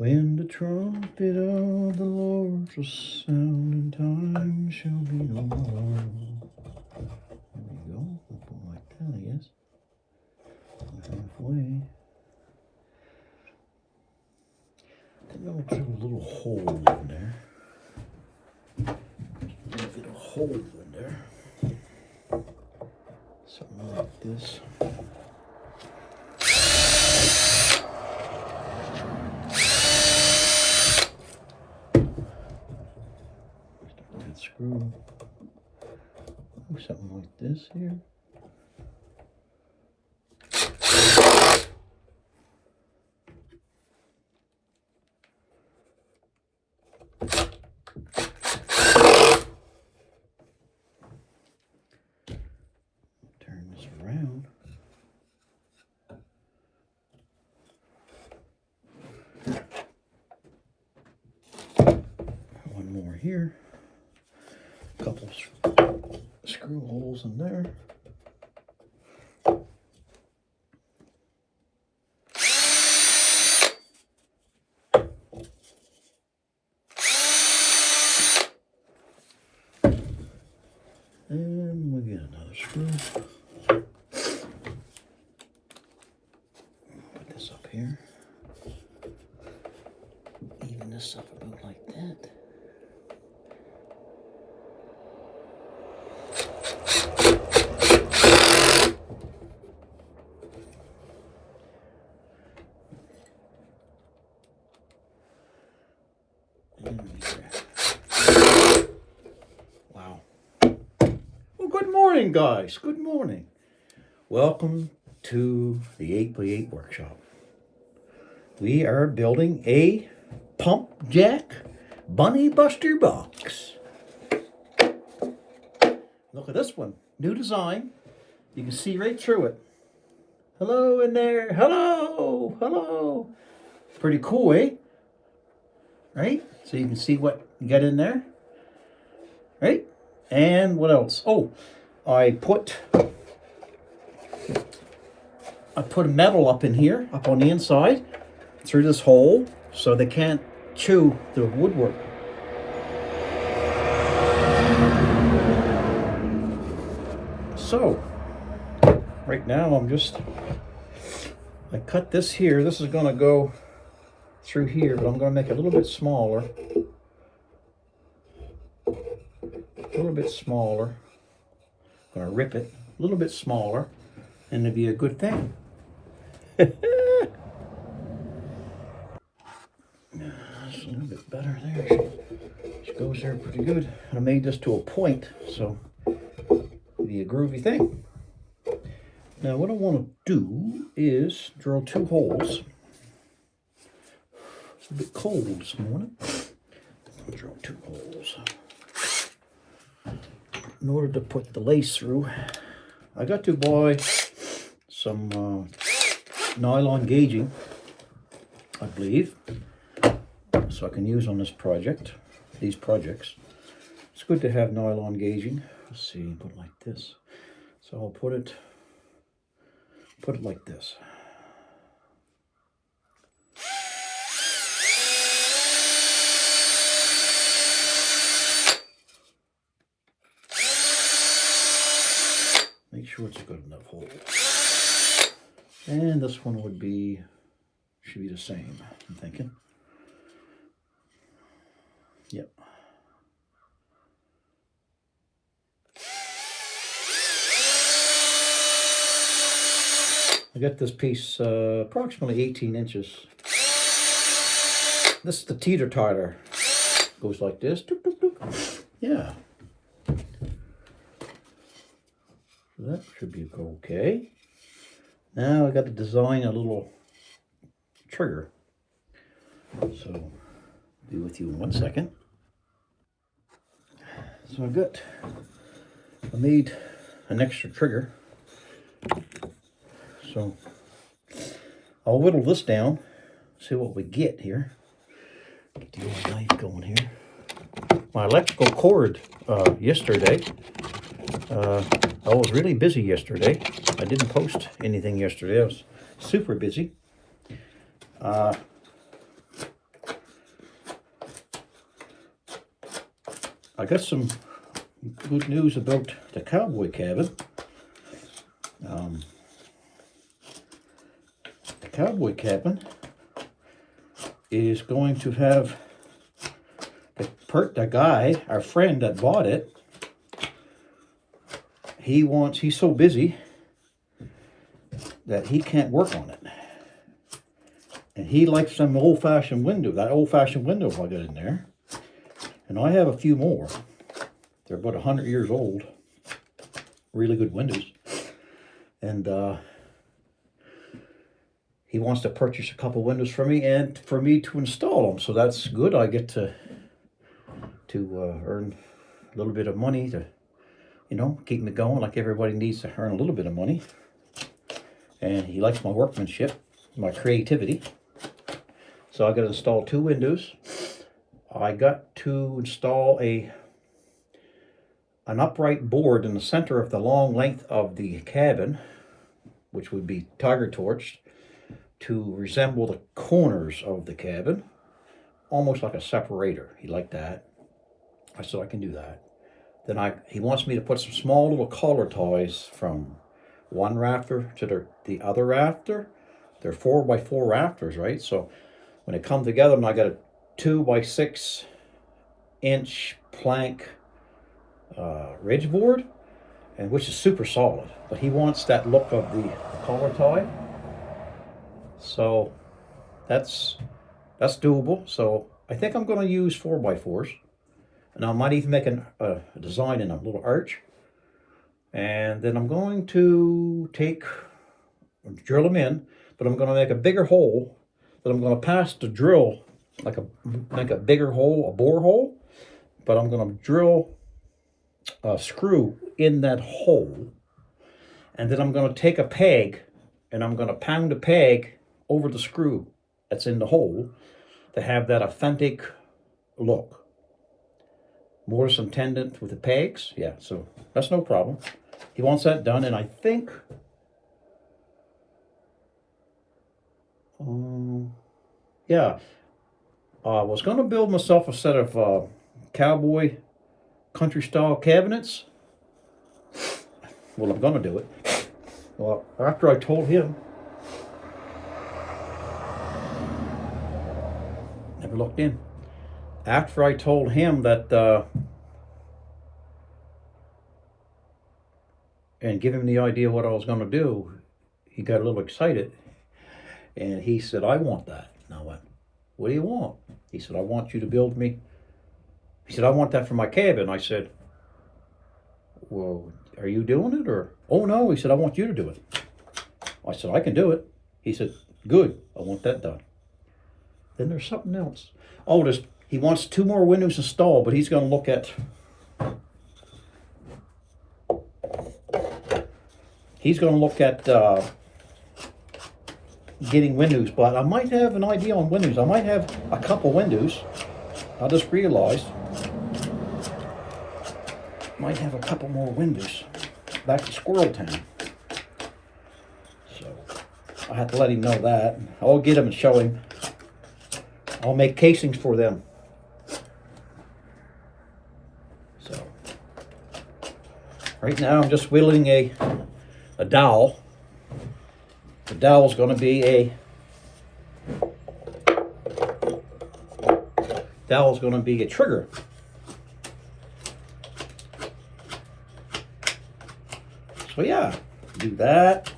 When the trumpet of the Lord shall sound, and time shall be no more. There we go. We'll put it like that, I guess. Halfway. I think I'll drill a little hole in there. Get a hole in there. Something like this. Screw. Something like this here. Turn this around. One more here. Couple screw holes in there. And we get another screw. Put this up here. Even this up about like that. Wow. Well, good morning, guys. Good morning. Welcome to the 8x8 workshop. We are building a pump jack bunny buster box. Look at this one. New design. You can see right through it. Hello in there. Hello. Hello. Pretty cool, eh? Right? So you can see what you got in there. Right? And what else? Oh, I put metal up in here, up on the inside, through this hole, so they can't chew the woodwork. So, right now I cut this here. This is going to go through here, but I'm going to make it a little bit smaller. A little bit smaller. I'm going to rip it a little bit smaller, and it'll be a good thing. That's a little bit better there. She goes there pretty good. And I made this to a point, so it'll be a groovy thing. Now what I want to do is drill 2 holes. It's a bit cold this morning. I'll drill 2 holes. In order to put the lace through, I got to buy some nylon gauging, I believe, so I can use on this project, these projects. It's good to have nylon gauging. Let's see, put it like this. So I'll put it like this. Make sure it's a good enough hole. And this one should be the same, I'm thinking. Yep. I got this piece approximately 18 inches. This is the teeter-totter. Goes like this. Dook, dook, dook. Yeah. So that should be okay. Now I got to design a little trigger. So I'll be with you in 1 second. So I made an extra trigger. So I'll whittle this down, see what we get here. Get the old knife going here. My electrical cord yesterday. I was really busy yesterday. I didn't post anything yesterday. I was super busy. I got some good news about the cowboy cabin. The cowboy cabin is going to have the guy, our friend that bought it. He's so busy that he can't work on it. And he likes some old-fashioned window, that old-fashioned window I got in there. And I have a few more. They're about 100 years old. Really good windows. And he wants to purchase a couple windows for me and for me to install them. So that's good. I get to earn a little bit of money to, you know, keep me going. Like everybody needs to earn a little bit of money. And he likes my workmanship, my creativity. So I got to install 2 windows. I got to install an upright board in the center of the long length of the cabin, which would be tiger torched, to resemble the corners of the cabin, almost like a separator. He liked that. I said I can do that. Then he wants me to put some small little collar ties from one rafter to the other rafter. They're 4x4 rafters, right? So when they come together, and I got a 2x6 inch plank ridge board, and which is super solid. But he wants that look of the collar tie. So that's doable. So I think I'm going to use 4x4s. And I might even make a design in a little arch. And then I'm going to drill them in, but I'm going to make a bigger hole that I'm going to pass the drill, make a bigger hole, a bore hole, but I'm going to drill a screw in that hole. And then I'm going to take a peg and I'm going to pound a peg over the screw that's in the hole to have that authentic look. Mortise and tenon with the pegs. Yeah, so that's no problem. He wants that done, and I think yeah, I was going to build myself a set of cowboy country style cabinets. Well, I'm going to do it. Well, after I told him, never looked in. After I told him that, and give him the idea what I was going to do, he got a little excited. And he said, I want that. And I went, what do you want? He said, I want you to build me. He said, I want that for my cabin. I said, well, are you doing it? Or, oh no, he said, I want you to do it. I said, I can do it. He said, good, I want that done. Then there's something else. Oh, he wants 2 more windows installed, but he's going to look at, getting windows. But I might have an idea on windows. I might have a couple windows. I just realized might have a couple more windows back to Squirrel Town. So I have to let him know that. I'll get him and show him. I'll make casings for them. So right now I'm just whittling a dowel. The dowel's going to be a trigger. So yeah, do that.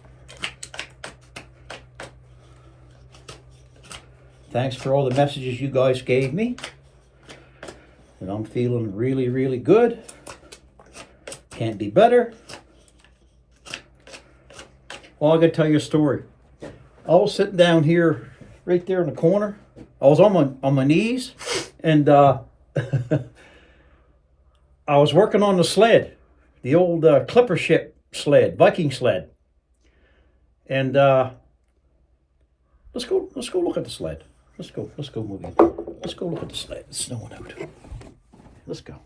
Thanks for all the messages you guys gave me. And I'm feeling really, really good. Can't be better. Well, I got to tell you a story. I was sitting down here, right there in the corner. I was on my knees, and I was working on the sled, the old clipper ship sled, Viking sled. And let's go look at the sled. Let's go move in. Let's go look at the sled. It's snowing out. Let's go.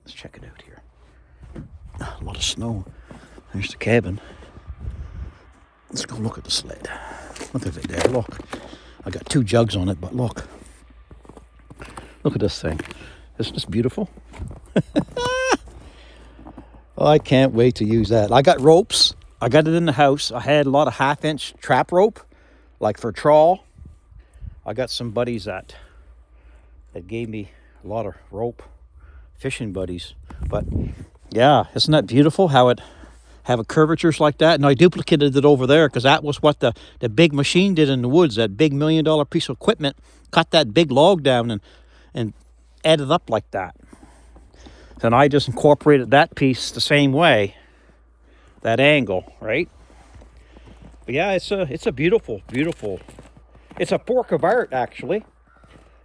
Let's check it out here. A lot of snow. There's the cabin. Let's go look at the sled. Look at it there, look. I got 2 jugs on it, but look. Look at this thing. Isn't this beautiful? Oh, I can't wait to use that. I got ropes. I got it in the house. I had a lot of 1/2-inch trap rope, like for trawl. I got some buddies that gave me a lot of rope, fishing buddies. But yeah, isn't that beautiful how it have a curvatures like that? And I duplicated it over there because that was what the big machine did in the woods. That big $1 million piece of equipment cut that big log down and added up like that. And I just incorporated that piece the same way, that angle, right? But yeah, it's a beautiful, beautiful. It's a work of art, actually.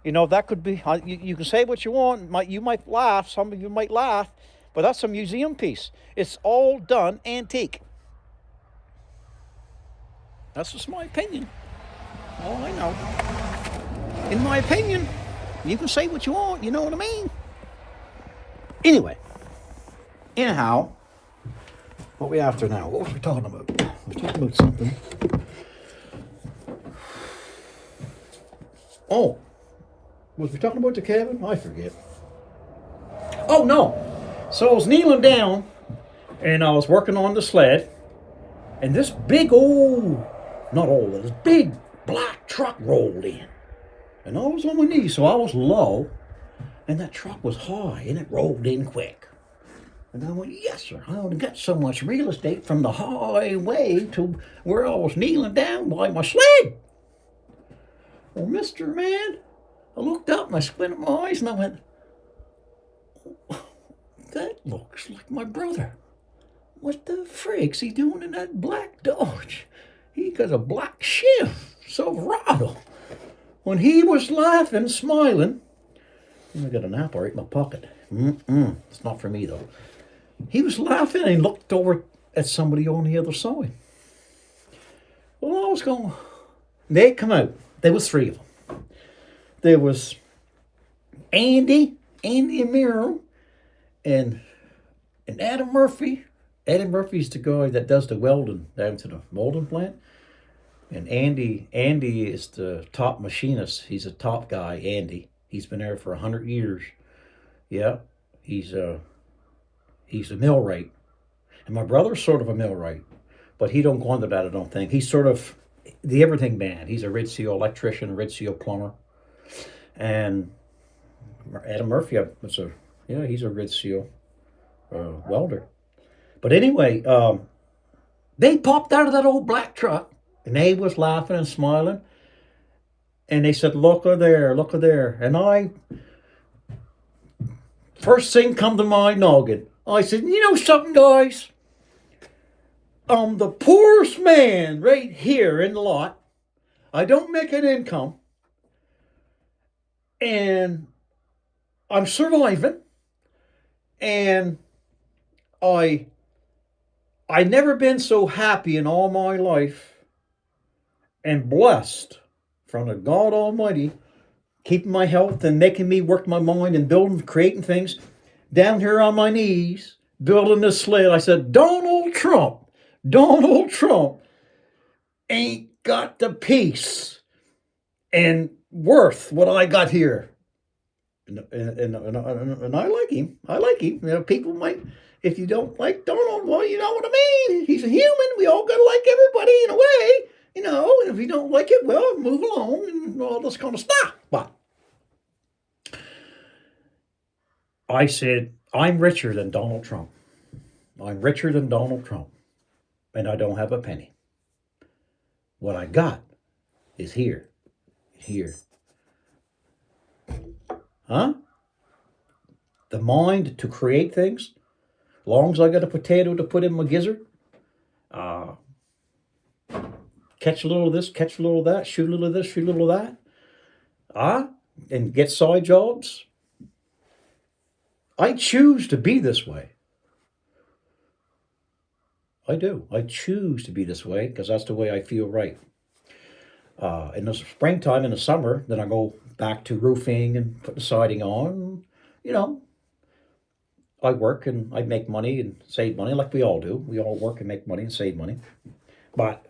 You know, that could be, you can say what you want. You might laugh, some of you might laugh, but that's a museum piece. It's all done antique. That's just my opinion. All I know. In my opinion, you can say what you want, you know what I mean? Anyway, anyhow, what are we after now? What was we talking about? We were talking about something. Oh, was we talking about the cabin? I forget. Oh, no. So I was kneeling down, and I was working on the sled, and this big this big black truck rolled in. And I was on my knees, so I was low, and that truck was high, and it rolled in quick. And I went, yes, sir. I only got so much real estate from the highway to where I was kneeling down by my sled. Well, Mr. Man, I looked up and I squinted my eyes and I went, that looks like my brother. What the frig's he doing in that black Dodge? He got a black shift, Silverado. When he was laughing, smiling, I got an apple right in my pocket. It's not for me, though. He was laughing and he looked over at somebody on the other side. Well, I was going, they come out. There was 3 of them. There was Andy and Miro, and Adam Murphy. Adam Murphy's the guy that does the welding down to the molding plant. And Andy is the top machinist. He's a top guy, Andy. He's been there for 100 years. Yeah, he's a millwright. And my brother's sort of a millwright, but he don't go under that, I don't think. He's sort of the everything man. He's a Red Seal electrician, Red Seal plumber. And Adam Murphy, he's a Red Seal welder. But anyway, they popped out of that old black truck, and they was laughing and smiling. And they said, look there. And first thing come to my noggin. I said, you know something, guys? I'm the poorest man right here in the lot. I don't make an income. And I'm surviving. And I never been so happy in all my life and blessed from the God Almighty, keeping my health and making me work my mind and building, creating things. Down here on my knees, building this sled, I said, Donald Trump ain't got the peace and worth what I got here. And I like him. You know, people might, if you don't like Donald, well, you know what I mean. He's a human. We all got to like everybody in a way. You know, and if you don't like it, well, move along and all this kind of stuff. But I said, I'm richer than Donald Trump. I'm richer than Donald Trump. And I don't have a penny. What I got is here. Huh? The mind to create things. As long as I got a potato to put in my gizzard. Catch a little of this, catch a little of that, shoot a little of this, shoot a little of that. And get side jobs. I choose to be this way. I do. I choose to be this way because that's the way I feel right. In the springtime, in the summer, then I go back to roofing and put the siding on. You know, I work and I make money and save money like we all do. We all work and make money and save money. But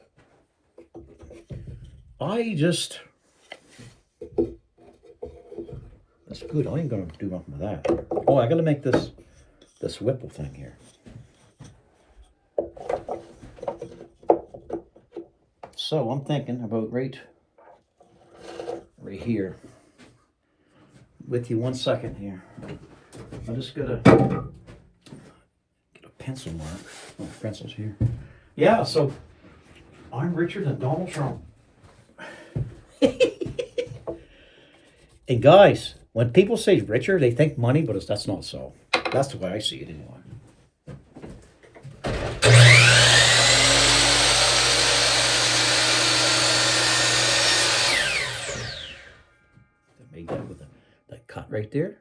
That's good. I ain't gonna do nothing with that. Oh, I gotta make this Whipple thing here. So I'm thinking about right here. With you 1 second here. I'm just gonna get a pencil mark. Oh, pencil's here. Yeah, so I'm richer than Donald Trump. And guys, when people say richer, they think money, but that's not so. That's the way I see it anyway. I made that with that cut right there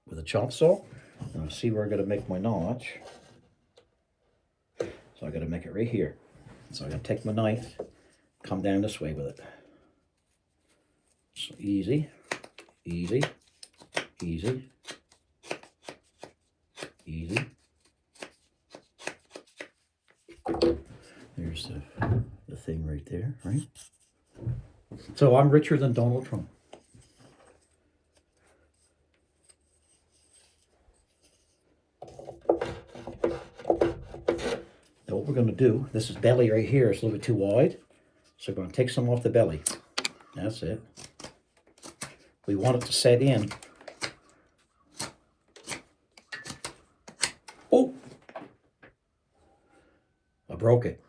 with a chop saw. And I'll see where I gotta make my notch. So I gotta make it right here. So I gotta take my knife, come down this way with it. So easy, easy, easy, easy. There's the thing right there, right? So I'm richer than Donald Trump. Now what we're going to do, this is belly right here, it's a little bit too wide. So we're going to take some off the belly. That's it. We want it to set in. Oh! I broke it.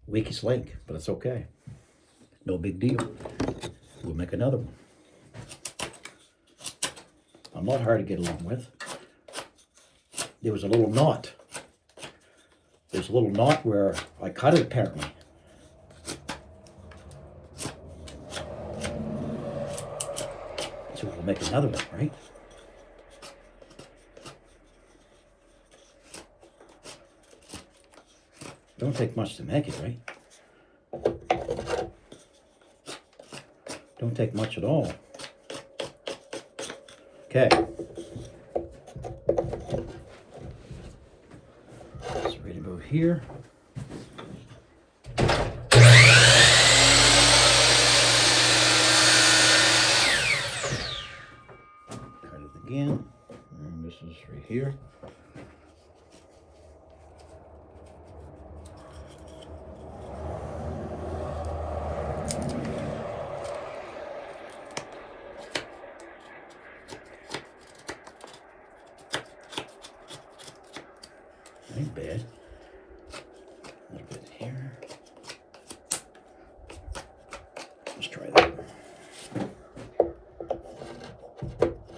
Weakest link, but it's okay. No big deal. We'll make another one. I'm not hard to get along with. There was a little knot. There's a little knot where I cut it apparently. So we'll make another one, right? Don't take much to make it, right? Don't take much at all. Okay. So right about here. Cut it again. And this is right here. Ain't bad. A little bit here. Let's try that.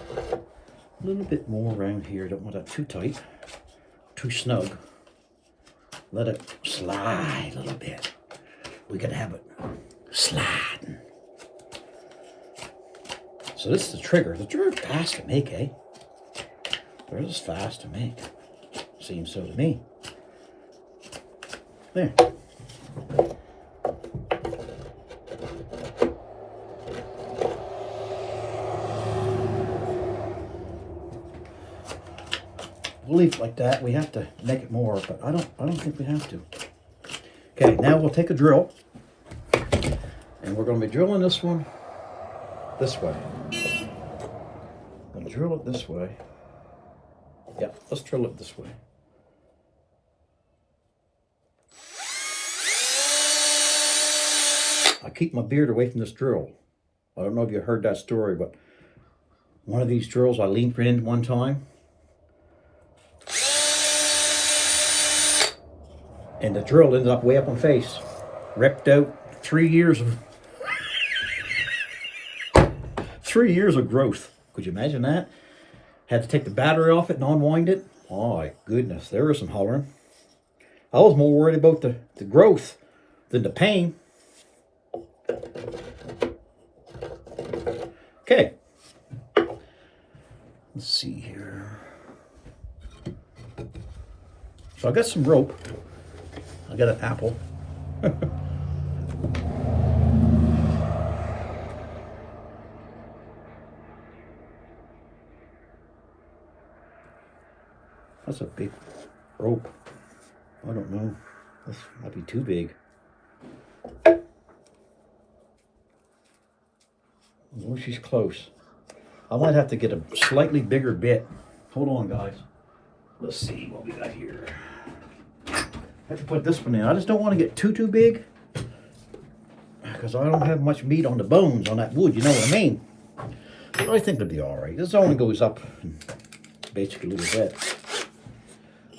A little bit more around here. Don't want that too tight, too snug. Let it slide a little bit. We gotta have it sliding. So this is the trigger. The trigger is fast to make, eh? They're just fast to make. Seems so to me. There. We'll leave it like that. We have to make it more, but I don't think we have to. Okay, now we'll take a drill, and we're going to be drilling this one this way. I'm going to drill it this way. Yeah, let's drill it this way. I keep my beard away from this drill. I don't know if you heard that story, but one of these drills I leaned in one time, and the drill ended up way up my face. Ripped out 3 years of 3 years of growth. Could you imagine that? Had to take the battery off it and unwind it. Oh my goodness, there was some hollering. I was more worried about the growth than the pain. Okay. Let's see here. So I got some rope. I got an apple. That's a big rope. I don't know. This might be too big. Oh, she's close. I might have to get a slightly bigger bit. Hold on, guys. Let's see what we got here. I have to put this one in. I just don't want to get too big, because I don't have much meat on the bones on that wood, you know what I mean? But I think it'll be all right. This only goes up basically a little bit.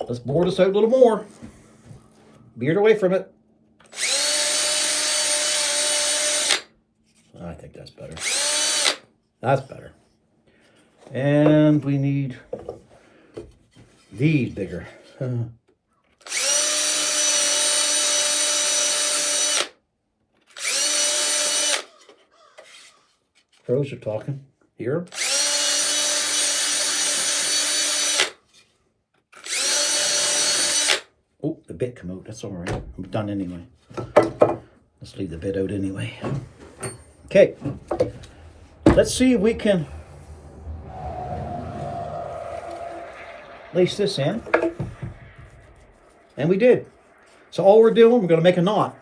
Let's bore this out a little more. Beard away from it. I think that's better. That's better. And we need these bigger. Pros are talking here. Oh, the bit come out. That's all right. I'm done anyway. Let's leave the bit out anyway. Okay. Let's see if we can lace this in. And we did. So all we're doing, we're going to make a knot.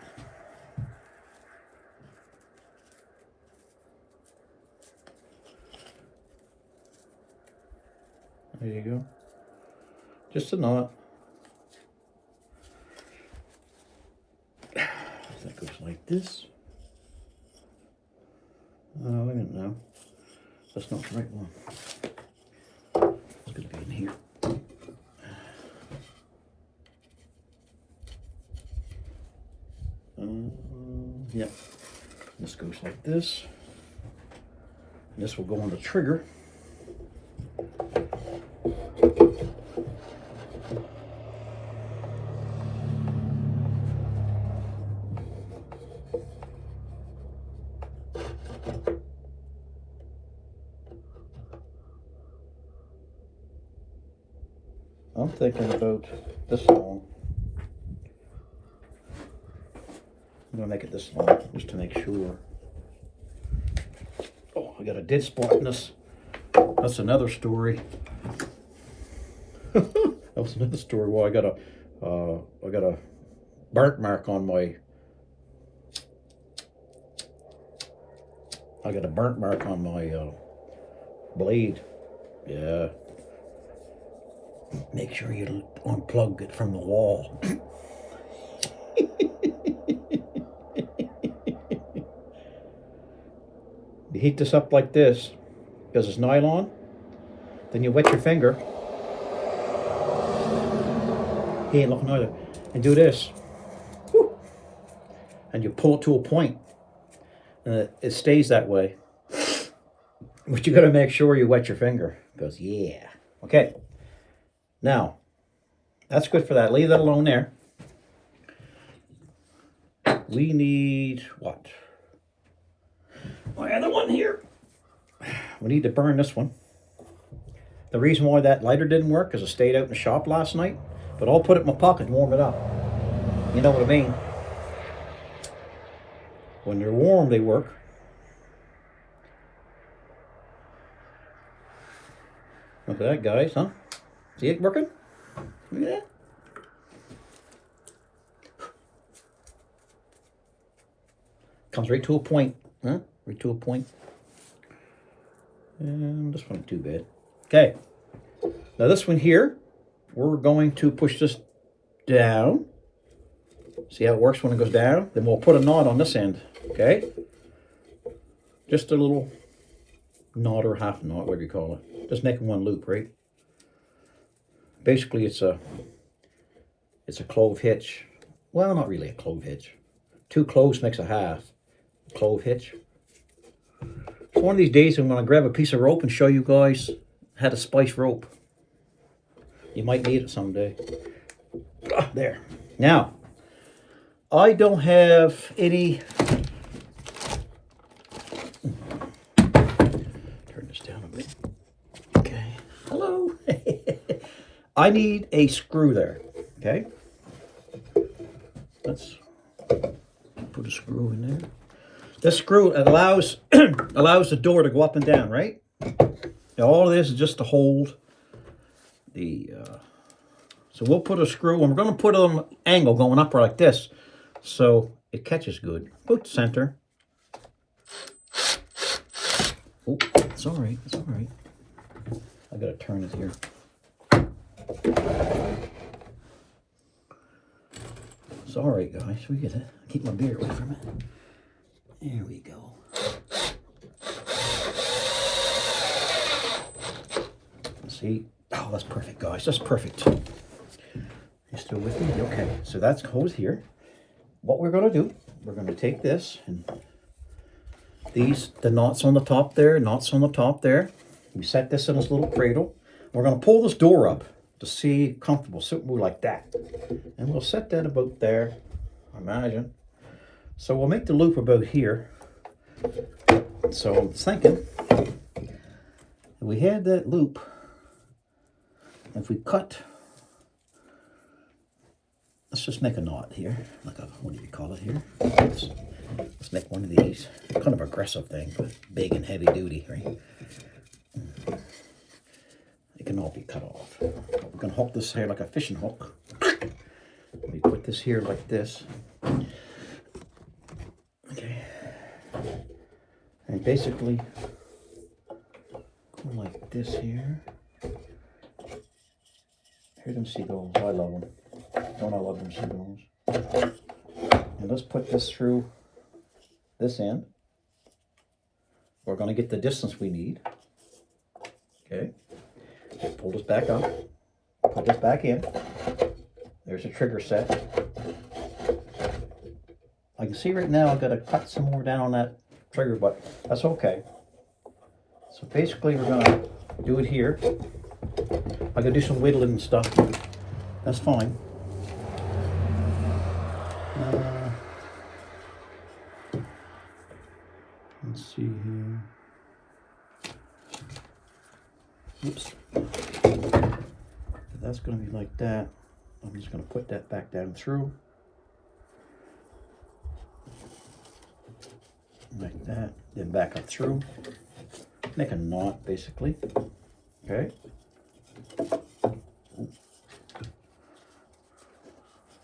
There you go. Just a knot. That goes like this. Oh, wait a minute now. That's not the right one. It's going to be in here. Yeah. This goes like this. And this will go on the trigger. I'm thinking about this long. I'm going to make it this long just to make sure. Oh, I got a dead spot in this. That's another story. That was another story. Well, I got a burnt mark on my. I got a burnt mark on my blade. Yeah. Make sure you unplug it from the wall. You heat this up like this because it's nylon. Then you wet your finger. He ain't looking either. And do this. Woo. And you pull it to a point. And it stays that way. But you got to make sure you wet your finger. Because, yeah. Okay. Now, that's good for that. Leave that alone there. We need what? My other one here. We need to burn this one. The reason why that lighter didn't work is I stayed out in the shop last night. But I'll put it in my pocket and warm it up. You know what I mean? When they're warm, they work. Look at that, guys, huh? See it working? Look at that. Comes right to a point, huh? Right to a point. And this one, too bad. Okay. Now this one here, we're going to push this down. See how it works when it goes down? Then we'll put a knot on this end, okay? Just a little knot or half knot, whatever you call it. Just making one loop, right? Basically, it's a clove hitch. Well, not really a clove hitch. 2 cloves makes a half. Clove hitch. So one of these days I'm going to grab a piece of rope and show you guys how to splice rope. You might need it someday. There. Now, I don't have any... Turn this down a bit. Okay. Hello. I need a screw there. Okay. Let's put a screw in there. This screw allows allows the door to go up and down, right? Now, all of this is just to hold the... So we'll put a screw, and we're going to put it on an angle going up like this, so it catches good. Put center. Oh, it's all right. It's all right. I gotta turn it here. It's all right, guys. We gotta keep my beer away from it. There we go. See? Oh, that's perfect, guys. That's perfect. You still with me? Okay. So that's hose here. What we're gonna do, we're gonna take this and the knots on the top there, knots on the top there. We set this in this little cradle. We're gonna pull this door up to see comfortable, so we're like that. And we'll set that about there, I imagine. So we'll make the loop about here. So I'm thinking, if we had that loop, if we cut, let's just make a knot here, like a, what do you call it here? Let's make one of these, kind of aggressive thing, but big and heavy duty, right? It can all be cut off. But we're gonna hook this here like a fishing hook. We put this here like this. Okay. And basically, go like this here. Hear them seagulls, I love them. Don't I love them seagulls? And let's put this through this end. We're going to get the distance we need. Okay. Pull this back up. Put this back in. There's a trigger set. I can see right now I've got to cut some more down on that trigger, but that's okay. So basically we're going to do it here. I can do some whittling and stuff. That's fine. Let's see here. Oops. That's going to be like that. I'm just going to put that back down through. Like that. Then back up through. Make a knot, basically. Okay.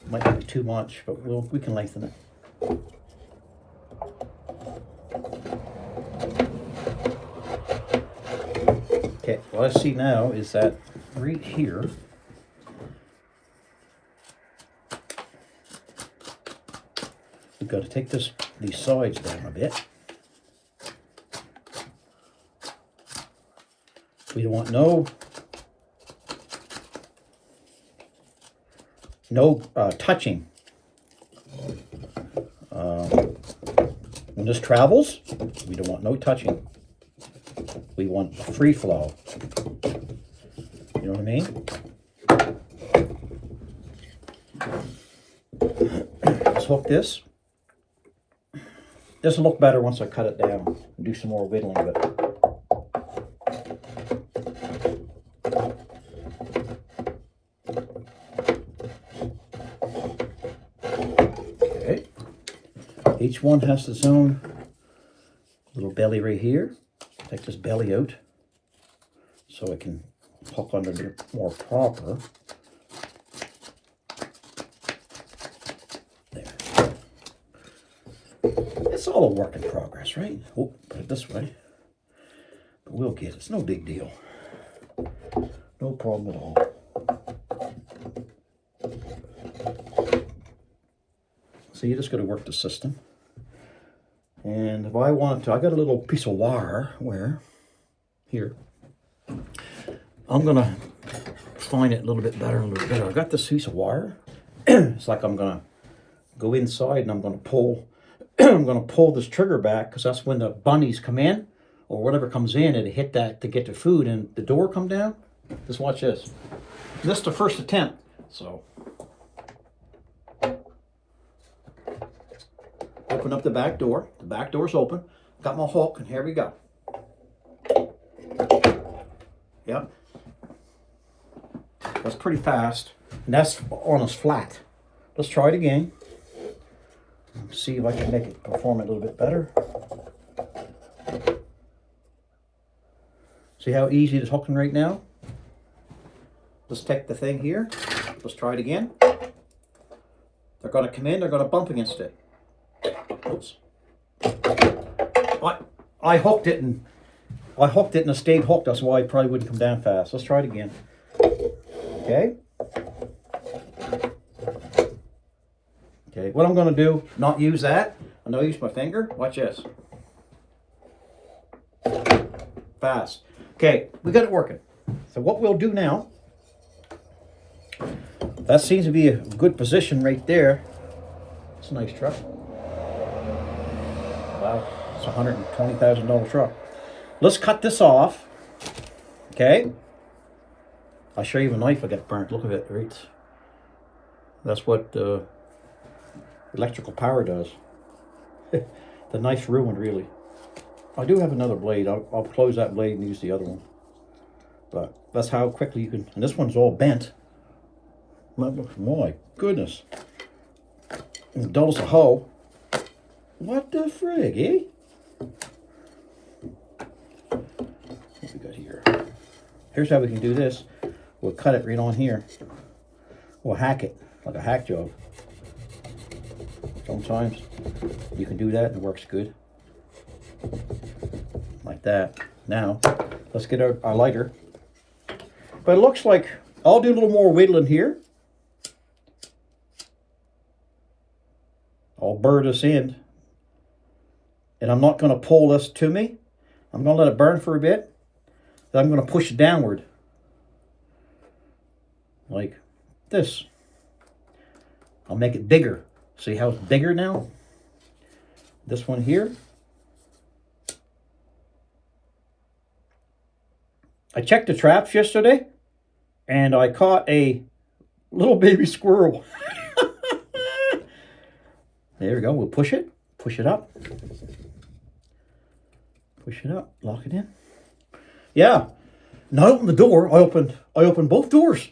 Might be too much, but we can lengthen it. Okay, what I see now is that right here, we've got to take these sides down a bit. We don't want no touching. When this travels, we don't want no touching. We want free flow. You know what I mean? Let's hook this. This will look better once I cut it down and do some more whittling of it. Each one has its own little belly right here. Take this belly out so it can hook under it more proper. There. It's all a work in progress, right? Oh, put it this way. But we'll get it. It's no big deal. No problem at all. So you just got to work the system. And if I want to, I got a little piece of wire where, here, I'm going to find it a little bit better, I got this piece of wire. It's like I'm going to go inside and I'm going to pull, I'm going to pull this trigger back because that's when the bunnies come in or whatever comes in and hit that to get the food and the door come down. Just watch this. This is the first attempt, so. Open up the back door. The back door's open. Got my hook, and here we go. Yep. That's pretty fast. And that's almost flat. Let's try it again. See if I can make it perform a little bit better. See how easy it is hooking right now? Let's take the thing here. Let's try it again. They're going to come in. They're going to bump against it. Oops. I hooked it and I hooked it and it stayed hooked. That's why it probably wouldn't come down fast. Let's try it again. Okay. Okay, what I'm going to do, not use that. I'm going to use my finger. Watch this. Fast. Okay, we got it working. So what we'll do now, that seems to be a good position right there. It's a nice truck. Wow, it's a $120,000 truck. Let's cut this off. Okay. I'll show you the knife I got burnt. Look at it, right? That's what electrical power does. The knife's ruined, really. I do have another blade. I'll close that blade and use the other one. But that's how quickly you can... And this one's all bent. My goodness. As dull as a hoe. What the frig, eh? What we got here? Here's how we can do this. We'll cut it right on here. We'll hack it like a hack job. Sometimes you can do that and it works good. Like that. Now, let's get our lighter. But it looks like I'll do a little more whittling here. I'll burr this in. And I'm not going to pull this to me. I'm going to let it burn for a bit. Then I'm going to push it downward. Like this. I'll make it bigger. See how it's bigger now? This one here. I checked the traps yesterday. And I caught a little baby squirrel. There we go. We'll push it. Push it up. Push it up. Lock it in. Yeah. And I opened the door. I opened both doors.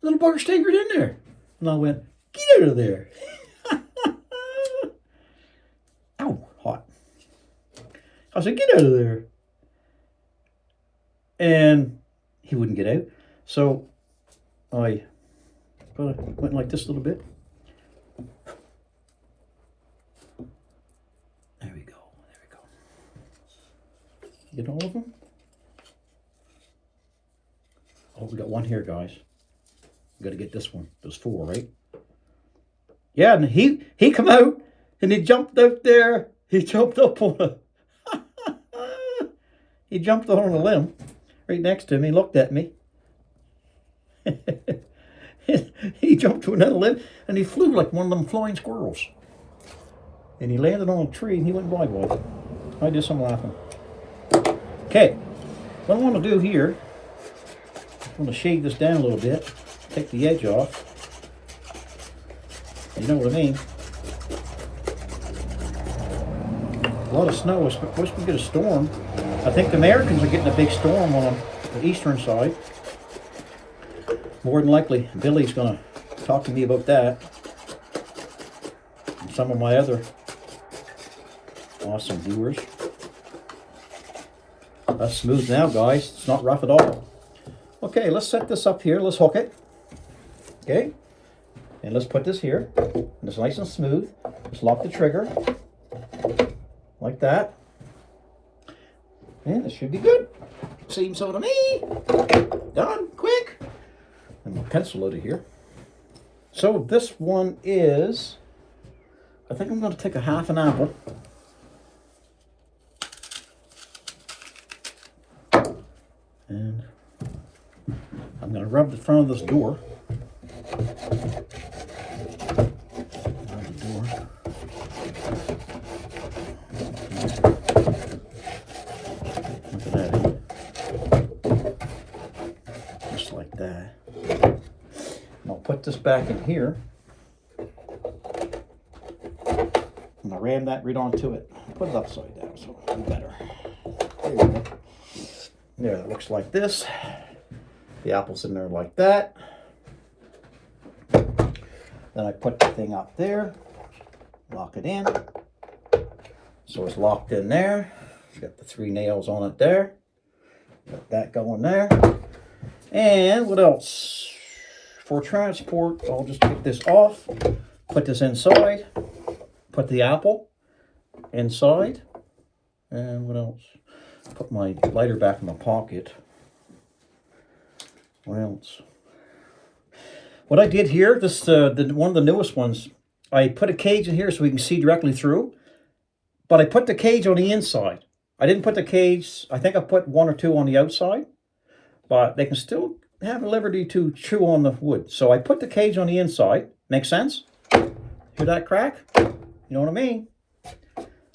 Little bugger staggered in there. And I went, get out of there. Ow, hot. I said, get out of there. And he wouldn't get out. So I went like this a little bit. There we go. There we go. Get all of them? Oh, we got one here, guys. We got to get this one. There's 4, right? Yeah, and he come out and he jumped out there. He jumped up on a he jumped on a limb right next to me, looked at me. He jumped to another limb and he flew like one of them flying squirrels. And he landed on a tree and he went by one. I did some laughing. Okay, what I want to do here, I'm going to shave this down a little bit, take the edge off. You know what I mean? A lot of snow. We're supposed to get a storm. I think the Americans are getting a big storm on the eastern side. More than likely, Billy's going to talk to me about that. And some of my other awesome viewers. That's smooth now, guys. It's not rough at all. Okay, let's set this up here. Let's hook it. Okay. And let's put this here. And it's nice and smooth. Just lock the trigger. Like that. And it should be good. Seems so to me. Done. Quick. And my pencil out of here. So this one is, I think I'm going to take a half an apple. And I'm going to rub the front of this door. Rub the door. Look at that. Just like that. And I'll put this back in here. And I'll ram that right onto it. Put it upside down so it'll be better. There you go. There, that looks like this. The apple's in there like that. Then I put the thing up there, lock it in. So it's locked in there. It's got the 3 nails on it there. Got that going there. And what else? For transport, I'll just take this off, put this inside, put the apple inside. And what else? Put my lighter back in my pocket. What else? What I did here, this one of the newest ones, I put a cage in here so we can see directly through, but I put the cage on the inside. I didn't put the cage, I think I put 1 or 2 on the outside, but they can still have the liberty to chew on the wood. So I put the cage on the inside. Make sense? Hear that crack? You know what I mean?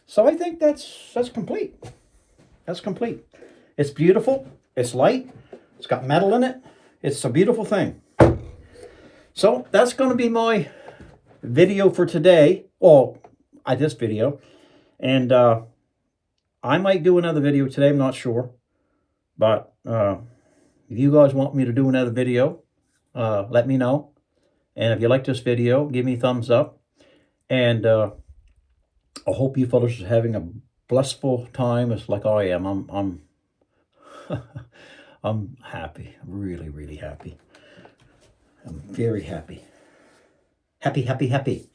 So I think that's complete. That's complete. It's beautiful. It's light. It's got metal in it. It's a beautiful thing. So that's going to be my video for today. Well, this video. And I might do another video today. I'm not sure. But if you guys want me to do another video, let me know. And if you like this video, give me a thumbs up. And I hope you fellas are having a blissful time as like I am. I'm I'm happy. I'm really, really happy. I'm very happy. Happy, happy, happy.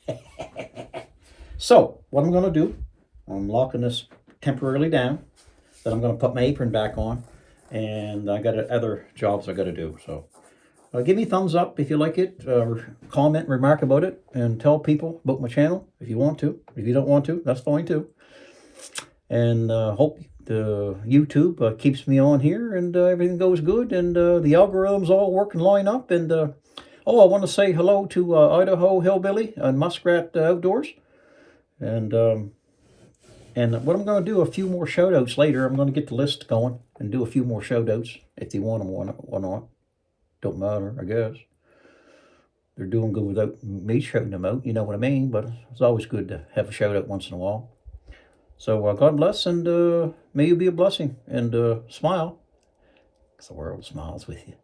So, what I'm going to do, I'm locking this temporarily down. Then I'm going to put my apron back on. And I got other jobs I got to do. So, give me a thumbs up if you like it. Comment, remark about it. And tell people about my channel if you want to. If you don't want to, that's fine too. And hope the YouTube keeps me on here and everything goes good. And the algorithms all work and line up. And oh, I want to say hello to Idaho Hillbilly and Muskrat Outdoors. And what I'm going to do, a few more shout-outs later. I'm going to get the list going and do a few more shout-outs if you want them or not. Don't matter, I guess. They're doing good without me shouting them out, you know what I mean? But it's always good to have a shout-out once in a while. So God bless, and may you be a blessing, and smile, because the world smiles with you.